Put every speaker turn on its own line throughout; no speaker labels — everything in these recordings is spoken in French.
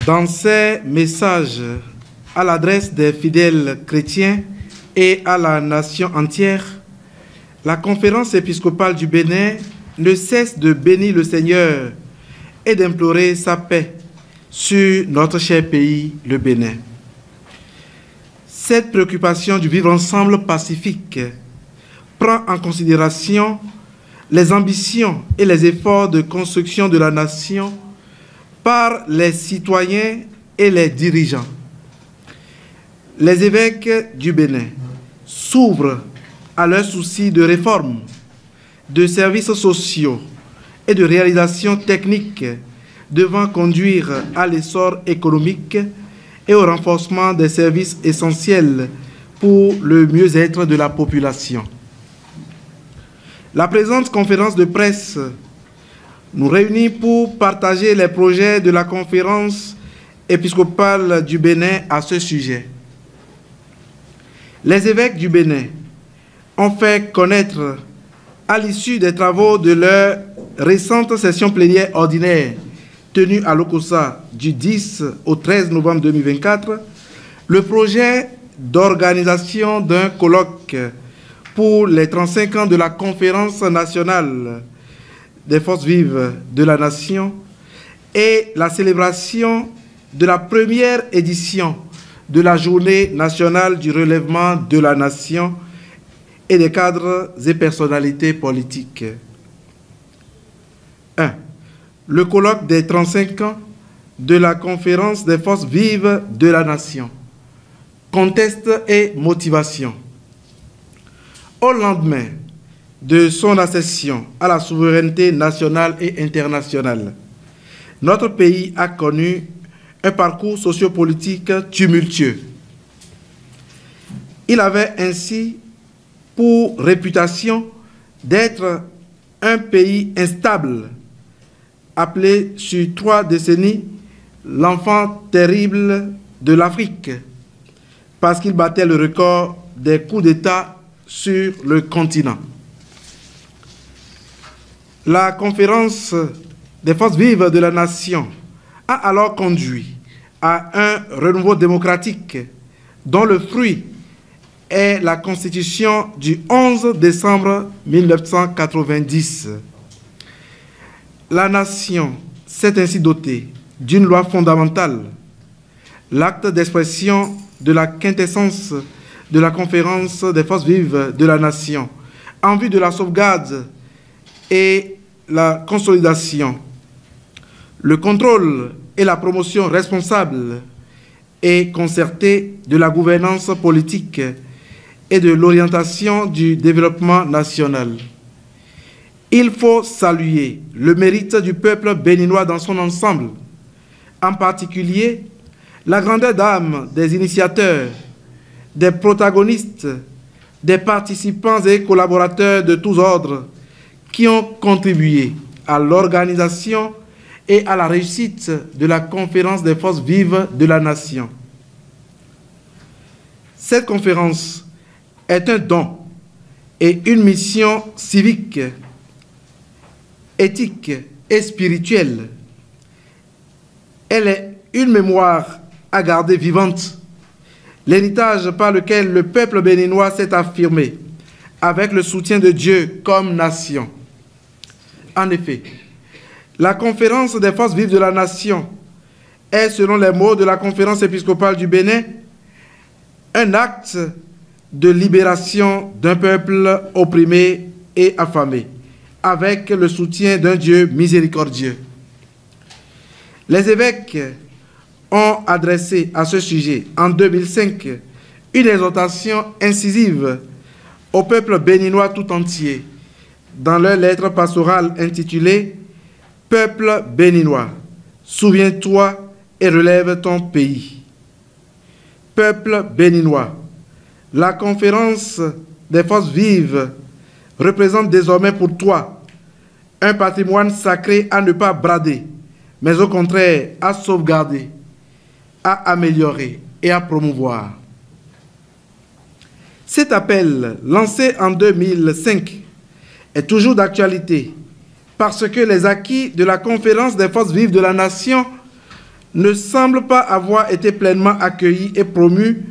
Dans ses messages à l'adresse des fidèles chrétiens et à la nation entière, la Conférence épiscopale du Bénin ne cesse de bénir le Seigneur et d'implorer sa paix sur notre cher pays, le Bénin. Cette préoccupation du vivre ensemble pacifique prend en considération les ambitions et les efforts de construction de la nation par les citoyens et les dirigeants. Les évêques du Bénin s'ouvrent à leurs soucis de réforme, de services sociaux et de réalisation technique devant conduire à l'essor économique et au renforcement des services essentiels pour le mieux-être de la population. La présente conférence de presse nous réunit pour partager les projets de la conférence épiscopale du Bénin à ce sujet. Les évêques du Bénin ont fait connaître, à l'issue des travaux de leur récente session plénière ordinaire tenue à Lokossa du 10 au 13 novembre 2024, le projet d'organisation d'un colloque pour les 35 ans de la Conférence nationale des forces vives de la nation et la célébration de la première édition de la Journée nationale du relèvement de la nation et des cadres et personnalités politiques. 1. Le colloque des 35 ans de la Conférence des forces vives de la nation. Contexte et motivation. Au lendemain de son accession à la souveraineté nationale et internationale, notre pays a connu un parcours sociopolitique tumultueux. Il avait ainsi pour réputation d'être un pays instable, appelé sur 3 décennies l'enfant terrible de l'Afrique, parce qu'il battait le record des coups d'État sur le continent. La conférence des forces vives de la nation a alors conduit à un renouveau démocratique dont le fruit est la Constitution du 11 décembre 1990. La nation s'est ainsi dotée d'une loi fondamentale, l'acte d'expression de la quintessence de la conférence des forces vives de la nation, en vue de la sauvegarde et la consolidation, le contrôle et la promotion responsable et concertée de la gouvernance politique et de l'orientation du développement national. Il faut saluer le mérite du peuple béninois dans son ensemble, en particulier la grandeur d'âme des initiateurs, des protagonistes, des participants et collaborateurs de tous ordres qui ont contribué à l'organisation et à la réussite de la conférence des forces vives de la nation. Cette conférence est un don et une mission civique, éthique et spirituelle. Elle est une mémoire à garder vivante, l'héritage par lequel le peuple béninois s'est affirmé avec le soutien de Dieu comme nation. En effet, la conférence des forces vives de la nation est, selon les mots de la conférence épiscopale du Bénin, un acte de libération d'un peuple opprimé et affamé, avec le soutien d'un Dieu miséricordieux. Les évêques ont adressé à ce sujet, en 2005, une exhortation incisive au peuple béninois tout entier, dans leur lettre pastorale intitulée « Peuple béninois, souviens-toi et relève ton pays ». Peuple béninois, la conférence des forces vives représente désormais pour toi un patrimoine sacré à ne pas brader, mais au contraire à sauvegarder, à améliorer et à promouvoir. Cet appel, lancé en 2005, est toujours d'actualité parce que les acquis de la conférence des forces vives de la nation ne semble pas avoir été pleinement accueillie et promue,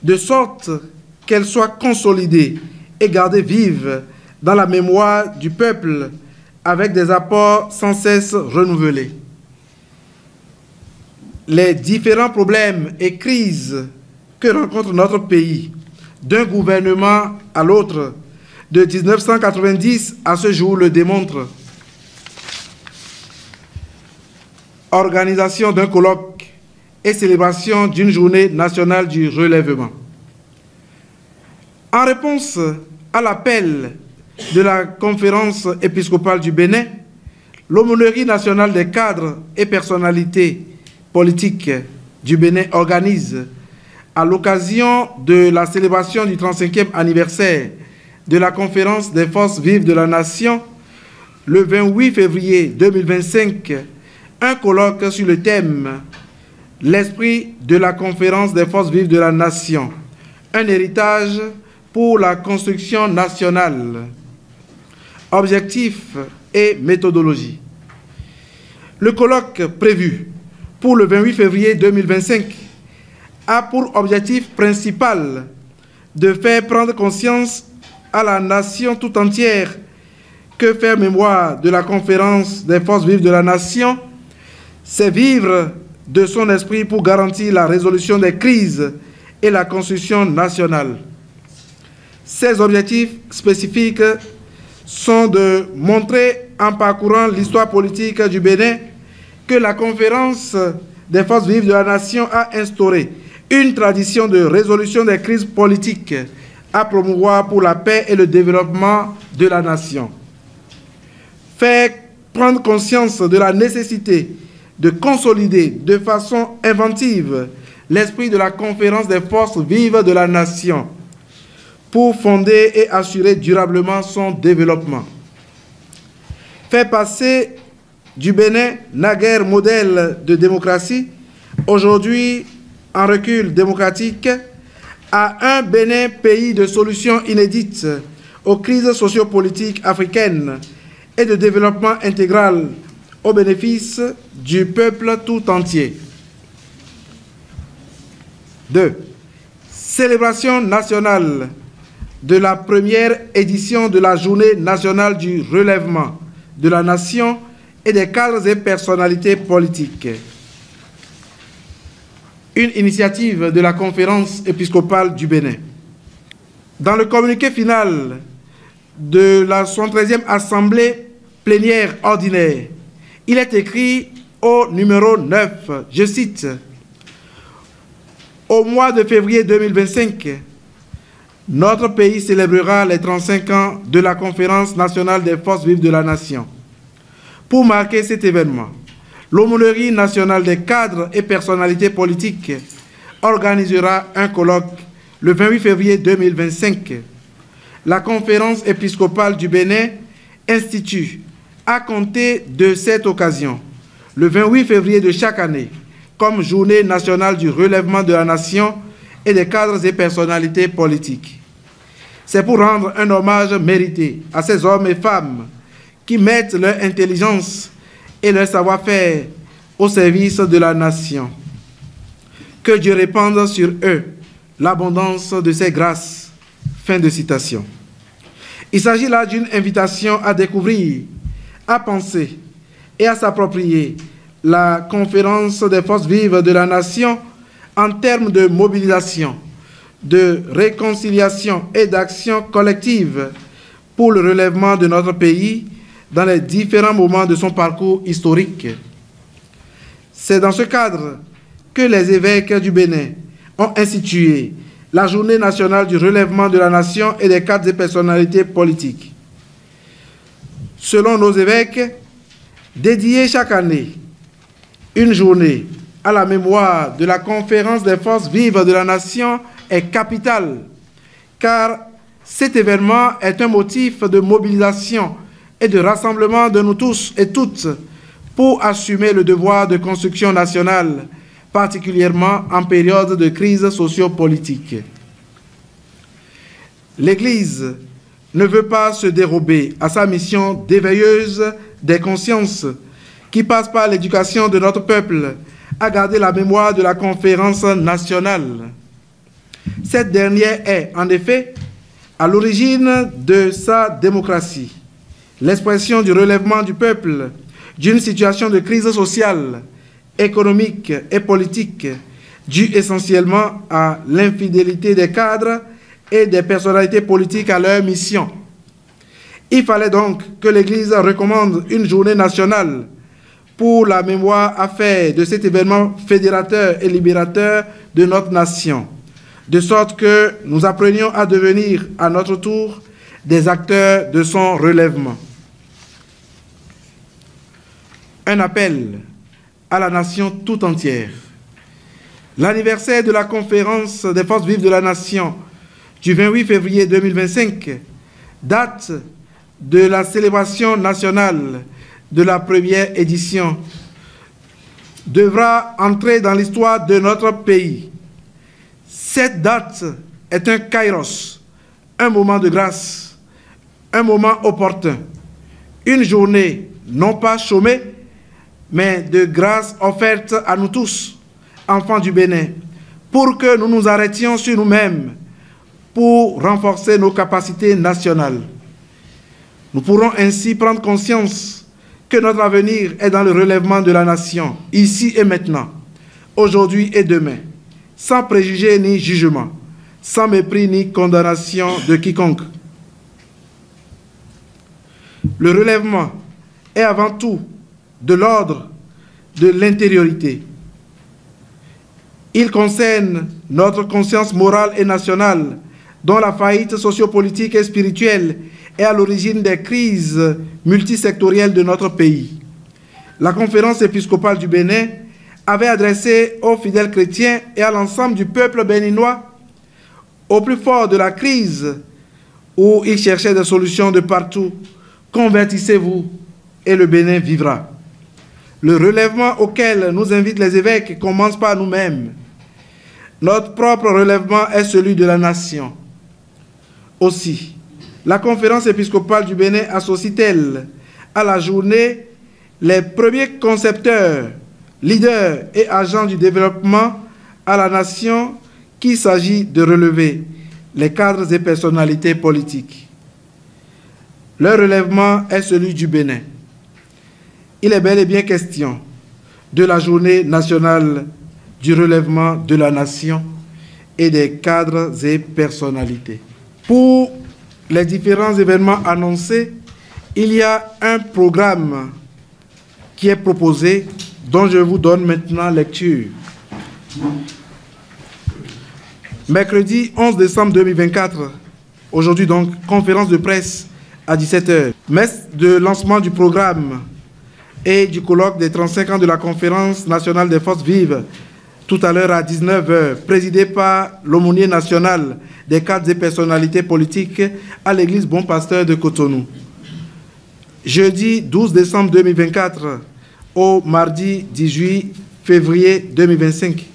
de sorte qu'elle soit consolidée et gardée vive dans la mémoire du peuple avec des apports sans cesse renouvelés. Les différents problèmes et crises que rencontre notre pays, d'un gouvernement à l'autre, de 1990 à ce jour, le démontrent. Organisation d'un colloque et célébration d'une journée nationale du relèvement. En réponse à l'appel de la conférence épiscopale du Bénin, l'aumônerie nationale des cadres et personnalités politiques du Bénin organise, à l'occasion de la célébration du 35e anniversaire de la conférence des forces vives de la nation, le 28 février 2025, un colloque sur le thème « L'esprit de la conférence des forces vives de la nation, un héritage pour la construction nationale, objectifs et méthodologie ». Le colloque prévu pour le 28 février 2025 a pour objectif principal de faire prendre conscience à la nation tout entière que faire mémoire de la conférence des forces vives de la nation, c'est vivre de son esprit pour garantir la résolution des crises et la construction nationale. Ces objectifs spécifiques sont de montrer en parcourant l'histoire politique du Bénin que la conférence des forces vives de la nation a instauré une tradition de résolution des crises politiques à promouvoir pour la paix et le développement de la nation. Faire prendre conscience de la nécessité de consolider de façon inventive l'esprit de la conférence des forces vives de la nation pour fonder et assurer durablement son développement. Faire passer du Bénin, naguère modèle de démocratie, aujourd'hui en recul démocratique, à un Bénin pays de solutions inédites aux crises sociopolitiques africaines et de développement intégral au bénéfice du peuple tout entier. 2. Célébration nationale de la première édition de la Journée nationale du relèvement de la nation et des cadres et personnalités politiques. Une initiative de la conférence épiscopale du Bénin. Dans le communiqué final de la 73e Assemblée plénière ordinaire, il est écrit au numéro 9, je cite, « Au mois de février 2025, notre pays célébrera les 35 ans de la Conférence nationale des forces vives de la nation. Pour marquer cet événement, l'aumônerie nationale des cadres et personnalités politiques organisera un colloque le 28 février 2025. La conférence épiscopale du Bénin institue, à compter de cette occasion, le 28 février de chaque année, comme journée nationale du relèvement de la nation et des cadres et personnalités politiques. C'est pour rendre un hommage mérité à ces hommes et femmes qui mettent leur intelligence et leur savoir-faire au service de la nation. Que Dieu répande sur eux l'abondance de ses grâces. Fin de citation. Il s'agit là d'une invitation à découvrir, à penser et à s'approprier la conférence des forces vives de la nation en termes de mobilisation, de réconciliation et d'action collective pour le relèvement de notre pays dans les différents moments de son parcours historique. C'est dans ce cadre que les évêques du Bénin ont institué la Journée nationale du relèvement de la nation et des cadres et personnalités politiques. Selon nos évêques, dédier chaque année une journée à la mémoire de la conférence des forces vives de la nation est capital, car cet événement est un motif de mobilisation et de rassemblement de nous tous et toutes pour assumer le devoir de construction nationale, particulièrement en période de crise sociopolitique. L'Église ne veut pas se dérober à sa mission d'éveilleuse des consciences qui passe par l'éducation de notre peuple à garder la mémoire de la conférence nationale. Cette dernière est, en effet, à l'origine de sa démocratie, l'expression du relèvement du peuple d'une situation de crise sociale, économique et politique, due essentiellement à l'infidélité des cadres et des personnalités politiques à leur mission. Il fallait donc que l'Église recommande une journée nationale pour la mémoire à faire de cet événement fédérateur et libérateur de notre nation, de sorte que nous apprenions à devenir à notre tour des acteurs de son relèvement. Un appel à la nation tout entière. L'anniversaire de la conférence des forces vives de la nation du 28 février 2025 date de la célébration nationale de la première édition, devra entrer dans l'histoire de notre pays. Cette date est un kairos, un moment de grâce, un moment opportun, une journée non pas chômée, mais de grâce offerte à nous tous, enfants du Bénin, pour que nous nous arrêtions sur nous-mêmes, pour renforcer nos capacités nationales. Nous pourrons ainsi prendre conscience que notre avenir est dans le relèvement de la nation, ici et maintenant, aujourd'hui et demain, sans préjugés ni jugement, sans mépris ni condamnation de quiconque. Le relèvement est avant tout de l'ordre de l'intériorité. Il concerne notre conscience morale et nationale, dont la faillite sociopolitique et spirituelle est à l'origine des crises multisectorielles de notre pays. La conférence épiscopale du Bénin avait adressé aux fidèles chrétiens et à l'ensemble du peuple béninois, au plus fort de la crise, où il cherchait des solutions de partout: convertissez-vous et le Bénin vivra. Le relèvement auquel nous invitent les évêques commence par nous-mêmes. Notre propre relèvement est celui de la nation. Aussi, la conférence épiscopale du Bénin associe-t-elle à la journée les premiers concepteurs, leaders et agents du développement à la nation qu'il s'agit de relever, les cadres et personnalités politiques. Leur relèvement est celui du Bénin. Il est bel et bien question de la journée nationale du relèvement de la nation et des cadres et personnalités. Pour les différents événements annoncés, il y a un programme qui est proposé, dont je vous donne maintenant lecture. Mercredi 11 décembre 2024, aujourd'hui donc, conférence de presse à 17h. Messe de lancement du programme et du colloque des 35 ans de la conférence nationale des forces vives, tout à l'heure à 19h, présidé par l'aumônier national des cadres et personnalités politiques à l'église Bon Pasteur de Cotonou. Jeudi 12 décembre 2024 au mardi 18 février 2025.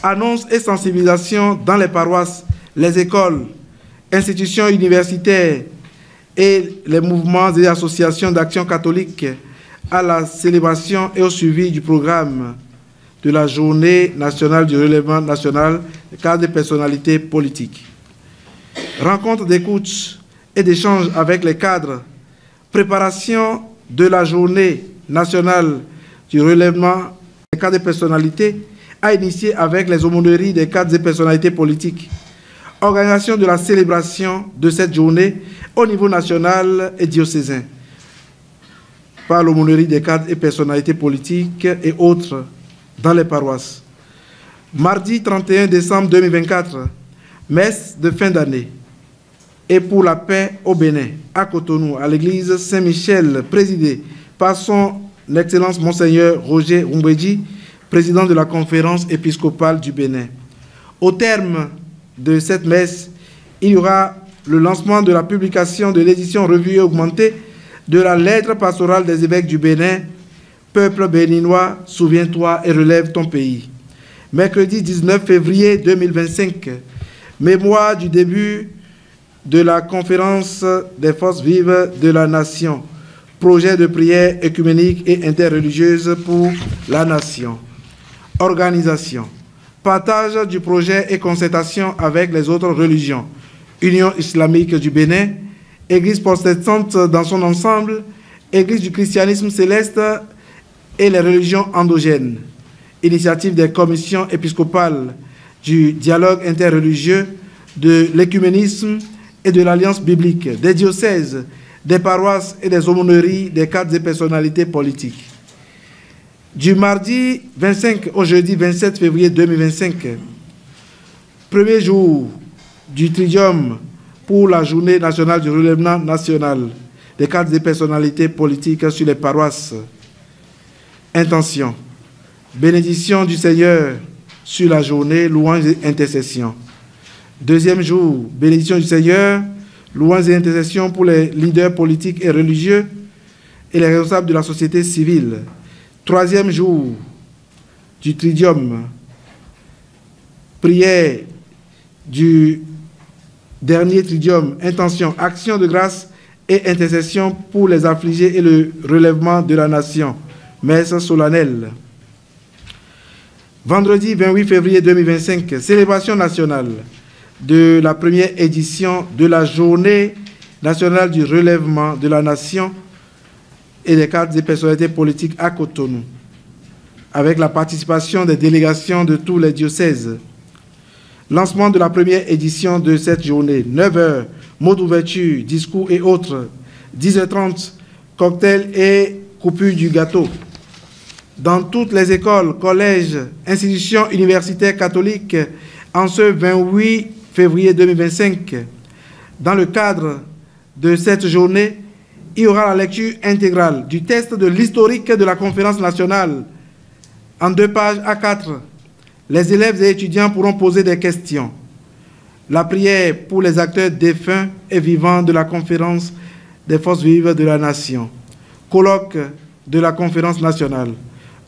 Annonce et sensibilisation dans les paroisses, les écoles, institutions universitaires et les mouvements et associations d'action catholique à la célébration et au suivi du programme de la journée nationale du relèvement national des cadres et personnalités politiques. Rencontre d'écoute et d'échange avec les cadres, préparation de la journée nationale du relèvement des cadres et personnalités à initier avec les aumôneries des cadres et personnalités politiques. Organisation de la célébration de cette journée au niveau national et diocésain par l'aumônerie des cadres et personnalités politiques et autres dans les paroisses. Mardi 31 décembre 2024, messe de fin d'année et pour la paix au Bénin, à Cotonou, à l'église Saint-Michel, présidée par son Excellence Monseigneur Roger Rumbedji, président de la conférence épiscopale du Bénin. Au terme de cette messe, il y aura le lancement de la publication de l'édition revue et augmentée de la lettre pastorale des évêques du Bénin. Peuple béninois, souviens-toi et relève ton pays. Mercredi 19 février 2025, mémoire du début de la conférence des forces vives de la nation, projet de prière œcuménique et interreligieuse pour la nation. Organisation. Partage du projet et concertation avec les autres religions. Union islamique du Bénin, Église protestante dans son ensemble, Église du christianisme céleste et les religions endogènes. Initiative des commissions épiscopales du dialogue interreligieux, de l'écuménisme et de l'alliance biblique, des diocèses, des paroisses et des aumôneries des cadres et personnalités politiques. Du mardi 25 au jeudi 27 février 2025, premier jour du Tridium pour la journée nationale du relèvement national des cadres et personnalités politiques sur les paroisses. Intention. Bénédiction du Seigneur sur la journée, louange et intercession. Deuxième jour, bénédiction du Seigneur, louanges et intercession pour les leaders politiques et religieux et les responsables de la société civile. Troisième jour du Tridium, prière du dernier Tridium, intention, action de grâce et intercession pour les affligés et le relèvement de la nation. Messe solennelle. Vendredi 28 février 2025, célébration nationale de la première édition de la Journée nationale du relèvement de la nation et des cadres et personnalités politiques à Cotonou, avec la participation des délégations de tous les diocèses. Lancement de la première édition de cette journée, 9h, mot d'ouverture, discours et autres, 10h30, cocktail et coupure du gâteau. Dans toutes les écoles, collèges, institutions universitaires catholiques, en ce 28 février 2025, dans le cadre de cette journée, il y aura la lecture intégrale du texte de l'historique de la conférence nationale en 2 pages A4. Les élèves et étudiants pourront poser des questions. La prière pour les acteurs défunts et vivants de la conférence des forces vives de la nation. Colloque de la conférence nationale.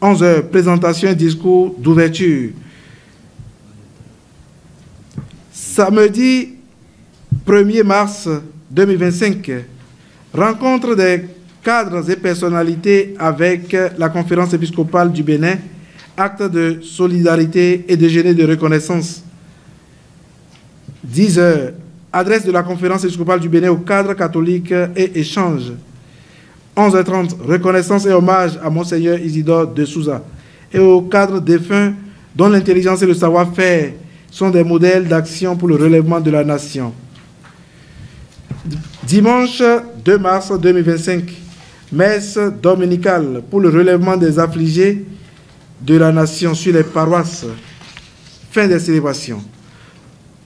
11h, présentation et discours d'ouverture. Samedi 1er mars 2025, rencontre des cadres et personnalités avec la conférence épiscopale du Bénin, acte de solidarité et déjeuner de reconnaissance. 10h, adresse de la conférence épiscopale du Bénin aux cadres catholiques et échange. 11h30, reconnaissance et hommage à Monseigneur Isidore de Souza et aux cadres défunts dont l'intelligence et le savoir-faire sont des modèles d'action pour le relèvement de la nation. Dimanche 2 mars 2025, messe dominicale pour le relèvement des affligés de la nation sur les paroisses. Fin des célébrations.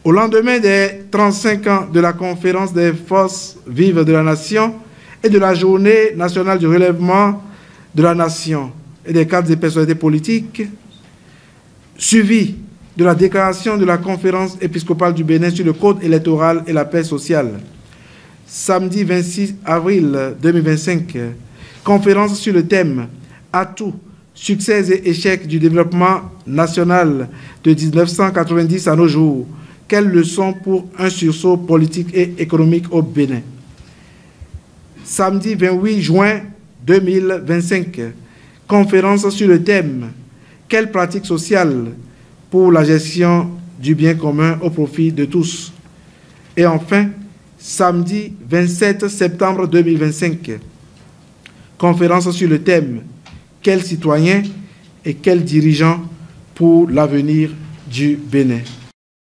Au lendemain des 35 ans de la conférence des forces vives de la nation et de la journée nationale du relèvement de la nation et des cadres et personnalités politiques, suivi de la déclaration de la conférence épiscopale du Bénin sur le code électoral et la paix sociale. Samedi 26 avril 2025, conférence sur le thème « Atouts, succès et échecs du développement national de 1990 à nos jours. Quelles leçons pour un sursaut politique et économique au Bénin ?» Samedi 28 juin 2025, conférence sur le thème « Quelles pratiques sociales pour la gestion du bien commun au profit de tous ?» Et enfin, samedi 27 septembre 2025, conférence sur le thème « Quels citoyens et quels dirigeants pour l'avenir du Bénin ?»